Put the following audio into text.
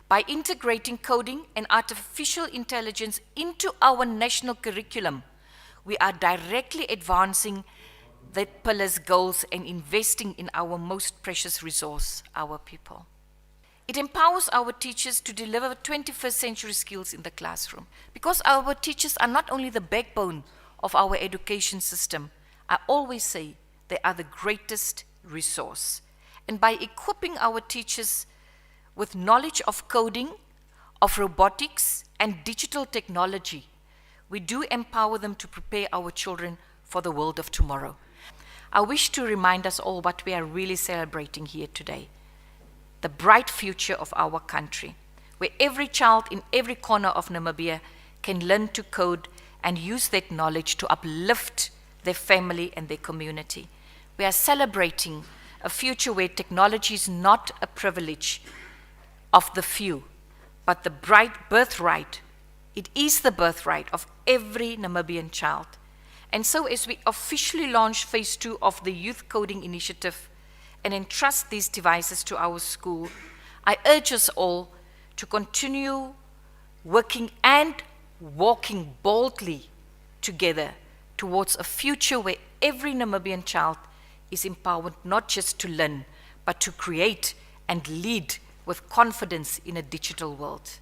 By integrating coding and artificial intelligence into our national curriculum, we are directly advancing that pillar's goals and investing in our most precious resource, our people. It empowers our teachers to deliver 21st century skills in the classroom, because our teachers are not only the backbone of our education system. I always say they are the greatest resource. And by equipping our teachers with knowledge of coding, of robotics, and digital technology, we do empower them to prepare our children for the world of tomorrow. I wish to remind us all what we are really celebrating here today: the bright future of our country, where every child in every corner of Namibia can learn to code and use that knowledge to uplift their family and their community. We are celebrating a future where technology is not a privilege of the few, but the bright birthright. It is the birthright of every Namibian child. And so as we officially launch phase 2 of the Youth Coding Initiative and entrust these devices to our school, I urge us all to continue working and walking boldly together towards a future where every Namibian child is empowered not just to learn, but to create and lead with confidence in a digital world.